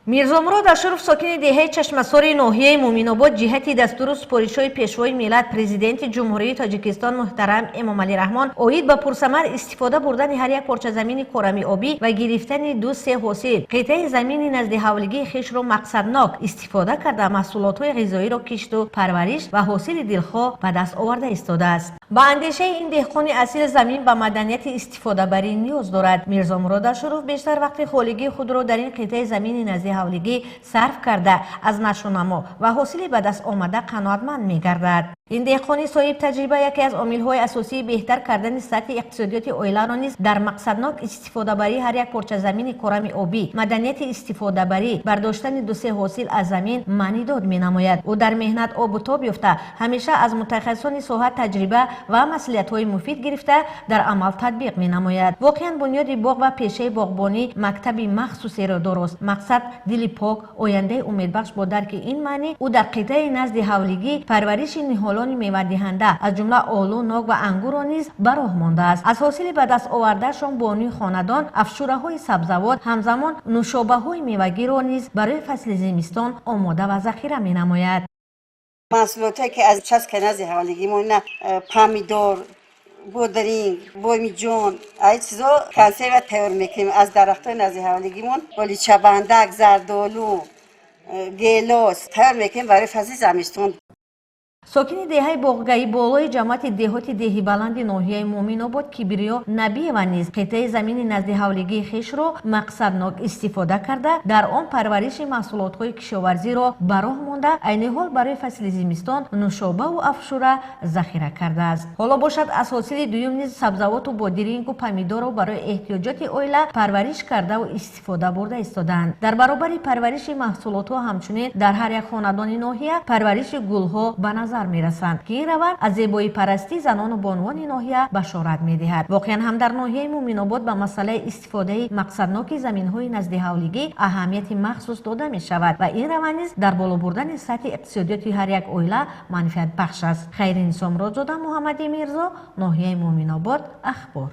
мирзо мурод ашуров сокини деҳаи чашмасори ноҳияи муъминобод ҷиҳати дастуру супоришҳои пешвои миллат президенти ҷумҳурии тоҷикистон муҳтарам эмомалӣ раҳмон оид ба пурсамар истифода бурдани ҳар як порча замини корами обӣ ва гирифтани 2-3 ҳосил қитъаи замини назди ҳавлигии хишро мақсаднок истифода карда маҳсулотҳои ғизоиро кишту парвариш ва ҳосили дилхоҳ ба даст оварда истодааст. ба андешаи ин деҳқони асил замин ба маданияти истифодабарӣ ниёз дорад. мирзо мурод ашуров бештар вақти холигии худро дар ин қитъаи замини назди ҳавлигӣ сарф карда аз нашунамо ва ҳосили ба даст омада қаноатманд мегардад. ин деҳқони соҳиб таҷриба яке аз омилҳои асосии беҳтар кардани сатҳи иқтисодиёти оиларо низ дар мақсаднок истифодабарии ҳар як порча замини корами обӣ, маданияти истифодабарӣ, бардоштани 2-3 ҳосил аз замин маънӣ дод менамояд. ӯ дар меҳнат обу тоб ёфта ҳамеша аз мутахассисони соҳа таҷриба ва маслиҳатҳои муфид гирифта дар амал татбиқ менамояд. воқеан бунёди боғ ва пешаи боғбонӣ мактаби махсусеро дорост. мақсад дили пок, ояндаи умедбахш бо дарки ин маънӣ ӯ дар қитъаи назди ҳавлигӣ парвариши ниҳолони мевадиҳанда аз ҷумла олу, нок ва ангурро низ ба роҳ мондааст. аз ҳосили ба даст овардаашон бонуи хонадон афшураҳои сабзавот ҳамзамон нӯшобаҳои мевагиро низ барои фасли зимистон омода ва захира менамояд. محصولاتی که از چسب کنازی حوالیگیمون پامیدور، بودرینگ، بومیجون، این چیزا کنسرو تیار میکنیم از درختای نازی حوالیگیمون. ولی چبندک، زردآلو، گیلاس تیار میکنیم برای فصل زمستون. сокини деҳаи боғгаи болои ҷамоати деҳоти деҳи баланди ноҳияи муъминобод кибриё набиева низ қитъаи замини назди ҳавлигии хишро мақсаднок истифода карда дар он парвариши маҳсулотҳои кишоварзиро ба роҳ монда айни ҳол барои фасли зимистон нӯшобаву афшура захира кардааст. ҳоло бошад аз ҳосили дуюм низ сабзавоту бодирингу помидорро барои эҳтиёҷоти оила парвариш кардаву истифода бурда истодаанд. дар баробари парвариши маҳсулотҳо ҳамчунин дар ҳар як хонадони ноҳия парвариши гулҳо ба назар мерасанд ки ин раванд аз зебоипарастии занону бонувони ноҳия башорат медиҳад. воқеан ҳам дар ноҳияи муъминобод ба масъалаи истифодаи мақсадноки заминҳои назди ҳавлигӣ аҳамияти махсус дода мешавад ва ин раванд низ дар боло бурдани сатҳи иқтисодиёти ҳар як оила манфиатбахш аст. хайринисо муродзода, муҳаммади мирзо, ноҳияи муъминобод, ахбор.